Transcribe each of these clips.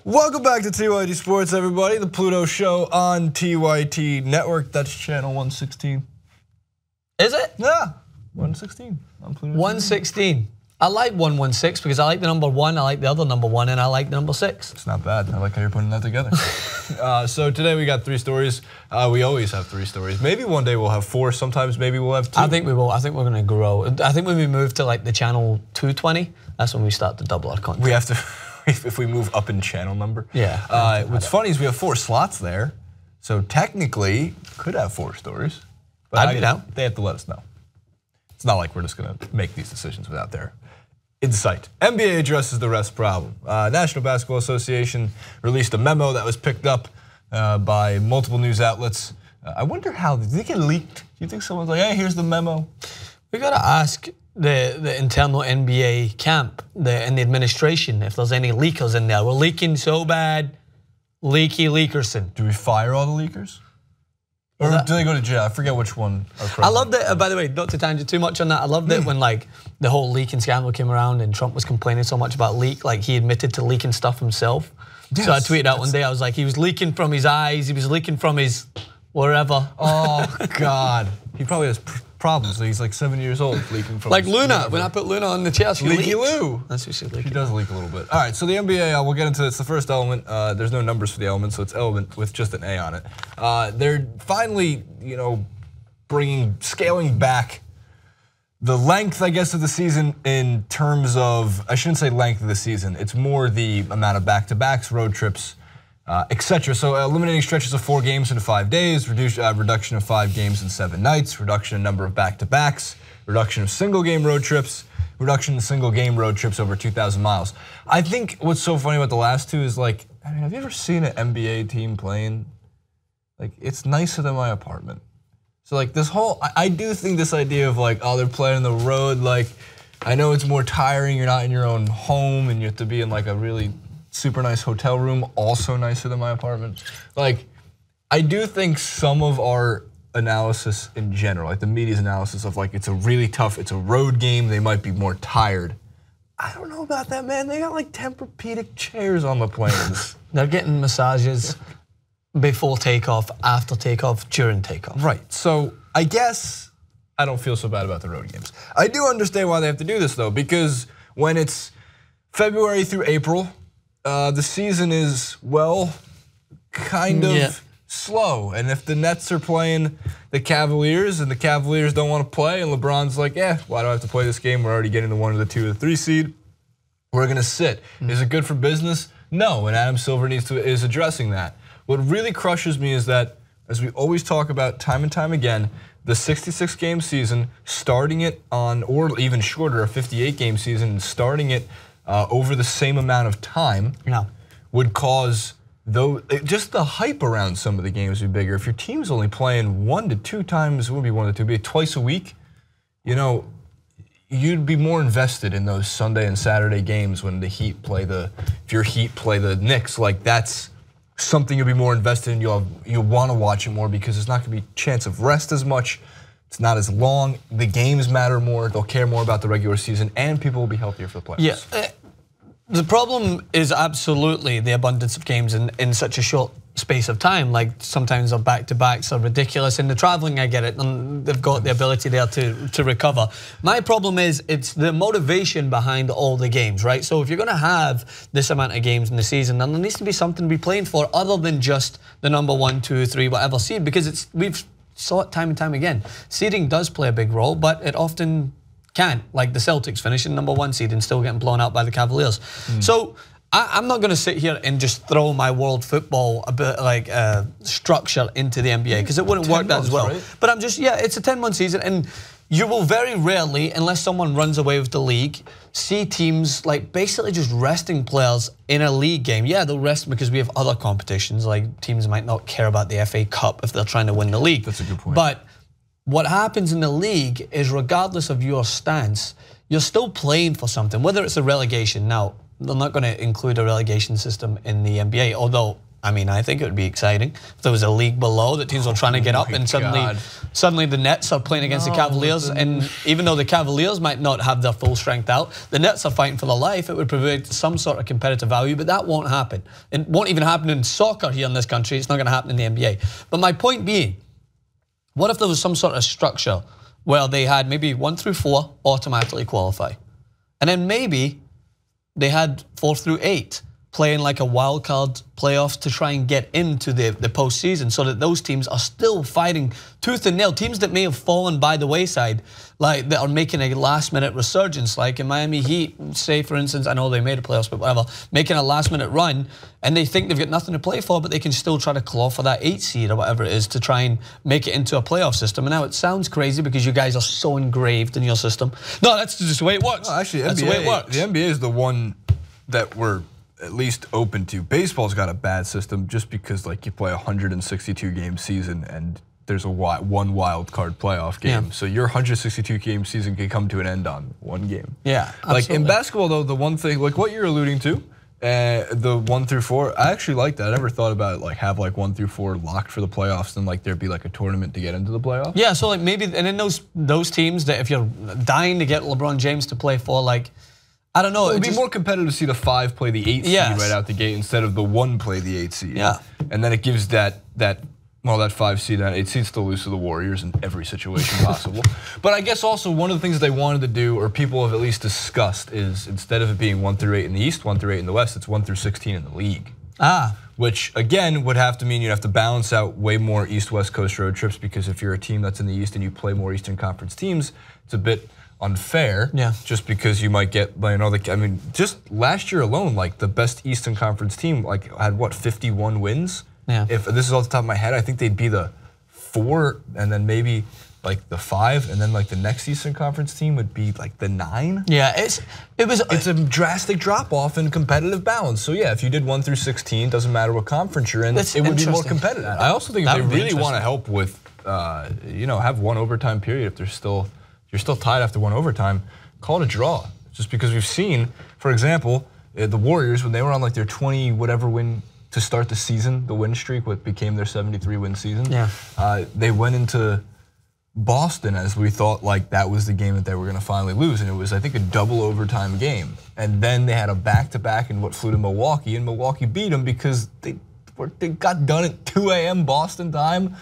Welcome back to TYT Sports, everybody. The Pluto Show on TYT Network. That's channel 116. Is it? Yeah, 116 on Pluto. 116. I like 116 because I like the number 1, I like the other number 1, and I like the number 6. It's not bad. I like how you're putting that together. So today we got 3 stories. We always have 3 stories. Maybe one day we'll have 4. Sometimes maybe we'll have 2. I think we will. I think we're going to grow. I think when we move to like the channel 220, that's when we start to double our content. We have to, if we move up in channel number. Yeah. What's funny is we have 4 slots there. So technically, could have 4 stories. But I'd be down. They have to let us know. It's not like we're just going to make these decisions without their insight. NBA addresses the rest problem. National Basketball Association released a memo that was picked up by multiple news outlets. I wonder how, did it get leaked? Do you think someone's like, hey, here's the memo? We got to ask the internal NBA camp and the administration if there's any leakers in there. We're leaking so bad, leaky leakerson. Do we fire all the leakers? Or do they go to jail? I forget which one. I love that, by the way, not to tangent too much on that, I loved it when like the whole leaking scandal came around and Trump was complaining so much about leak, like he admitted to leaking stuff himself. Yes, so I tweeted out one day, I was like, he was leaking from his eyes, he was leaking from his wherever. Oh God, he probably has problems. He's like 7 years old, leaking from like Luna, when I put Luna on the chair, she Leaky leaks. Lou. That's what she leaks. She does leak a little bit. All right, so the NBA, we'll get into this. The first element, there's no numbers for the element, so it's element with just an A on it. They're finally, scaling back the length, I guess, of the season in terms of, I shouldn't say length of the season, it's more the amount of back-to-backs, road trips, etc. So eliminating stretches of 4 games into 5 days, reduction of 5 games in 7 nights, reduction in number of back-to-backs, reduction of single-game road trips, reduction in single-game road trips over 2,000 miles. I think what's so funny about the last 2 is like, I mean, have you ever seen an NBA team playing? Like, it's nicer than my apartment. So like this whole, I do think this idea of like, oh, they're playing on the road, like, I know it's more tiring, you're not in your own home and you have to be in like a really super nice hotel room, also nicer than my apartment. Like, I do think some of our analysis in general, like the media's analysis of like, it's a really tough, it's a road game, they might be more tired. I don't know about that, man. They got like Tempur-Pedic chairs on the planes. They're getting massages before takeoff, after takeoff, during takeoff. Right, so I guess I don't feel so bad about the road games. I do understand why they have to do this though, because when it's February through April, the season is, well, kind of slow. And if the Nets are playing the Cavaliers and the Cavaliers don't want to play and LeBron's like, yeah, why do I have to play this game? We're already getting the 1 or the 2 or the 3 seed. We're gonna sit. Is it good for business? No, and Adam Silver is addressing that. What really crushes me is that, as we always talk about time and time again, the 66-game season, starting it on, or even shorter, a 58-game season, starting it over the same amount of time would cause, just the hype around some of the games would be bigger. If your team's only playing 1 to 2 times, it wouldn't be 1 to 2, it'd be twice a week, you'd be more invested in those Sunday and Saturday games when the Heat play if your Heat play the Knicks, like that's something you'll be more invested in, you'll want to watch it more because there's not going to be chance of rest as much, it's not as long, the games matter more, they'll care more about the regular season, and people will be healthier for the playoffs. Yeah, the problem is absolutely the abundance of games in such a short space of time. Like sometimes our back-to-backs are ridiculous, and the traveling, I get it, and they've got the ability there to recover. My problem is it's the motivation behind all the games, right? So if you're gonna have this amount of games in the season, then there needs to be something to be playing for other than just the number 1, 2, 3, whatever seed, because we've saw it time and time again. Seeding does play a big role, but it often can't. Like the Celtics finishing number 1 seed and still getting blown out by the Cavaliers. So I'm not going to sit here and just throw my world football a bit like structure into the NBA because it wouldn't work that as well. Right? But I'm just, it's a 10-month season, and you will very rarely, unless someone runs away with the league, see teams like basically just resting players in a league game. Yeah, they'll rest because we have other competitions. Like teams might not care about the FA Cup if they're trying to win the league. That's a good point. But what happens in the league is, regardless of your stance, you're still playing for something, whether it's a relegation. Now, they're not going to include a relegation system in the NBA, although I mean, I think it would be exciting if there was a league below that teams were trying to get up, and suddenly the Nets are playing against the Cavaliers, and even though the Cavaliers might not have their full strength out, the Nets are fighting for their life. It would provide some sort of competitive value, but that won't happen. It won't even happen in soccer here in this country. It's not going to happen in the NBA. But my point being, what if there was some sort of structure where they had maybe 1 through 4 automatically qualify, and then maybe they had 4 through 8 playing like a wild card playoffs to try and get into the postseason, so that those teams are still fighting tooth and nail. Teams that may have fallen by the wayside, like that are making a last minute resurgence, like in Miami Heat, say for instance, I know they made a playoffs, but whatever, making a last minute run, and they think they've got nothing to play for, but they can still try to claw for that 8 seed or whatever it is to try and make it into a playoff system. And now it sounds crazy because you guys are so engraved in your system. No, that's just the way it works. No, actually, that's the way it works. The NBA is the one that we're at least open to. Baseball's got a bad system just because like you play a 162 game season and there's a one wild card playoff game. Yeah. So your 162 game season can come to an end on one game. Yeah, like absolutely. in basketball though, the one thing, like what you're alluding to, the 1 through 4, I actually like that. I never thought about it, like have like 1 through 4 locked for the playoffs, and like there'd be like a tournament to get into the playoffs. Yeah, so like maybe, and then those teams that if you're dying to get LeBron James to play for, like, I don't know. Well, it'd be more competitive to see the 5 play the 8 seed right out the gate instead of the 1 play the 8 seed. Yeah. And then it gives that 5 seed and 8 seed still lose to the Warriors in every situation possible. But I guess also one of the things they wanted to do, or people have at least discussed, is instead of it being 1 through 8 in the East, 1 through 8 in the West, it's 1 through 16 in the league. Which again would have to mean you'd have to balance out way more East-West Coast road trips, because if you're a team that's in the East and you play more Eastern Conference teams, it's a bit unfair, just because you might get, you know, I mean, just last year alone, like the best Eastern Conference team, like had what, 51 wins? Yeah. If this is off the top of my head, I think they'd be the 4, and then maybe like the 5, and then like the next Eastern Conference team would be like the 9. Yeah, it's a drastic drop off in competitive balance. So yeah, if you did 1 through 16, doesn't matter what conference you're in, it would be more competitive. I also think if they really want to help with, you know, have 1 overtime period, if you're still tied after 1 overtime, call it a draw. Just because we've seen, for example, the Warriors, when they were on like their 20 whatever win to start the season, the win streak, what became their 73 win season, they went into Boston as we thought like that was the game that they were going to finally lose, and it was, I think, a double overtime game. And then they had a back-to-back in what flew to Milwaukee, and Milwaukee beat them because they got done at 2 a.m. Boston time,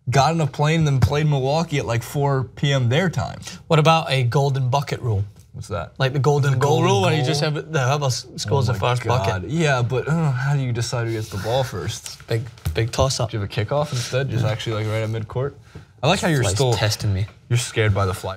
got on a plane, and then played Milwaukee at like 4 p.m. their time. What about a golden bucket rule? What's that? Like the golden goal rule, where you just have whoever scores the first bucket. Yeah, but how do you decide who gets the ball first? Big toss-up. Do you have a kickoff instead, just actually like right at midcourt? I like how you're still testing me. You're scared by the fly.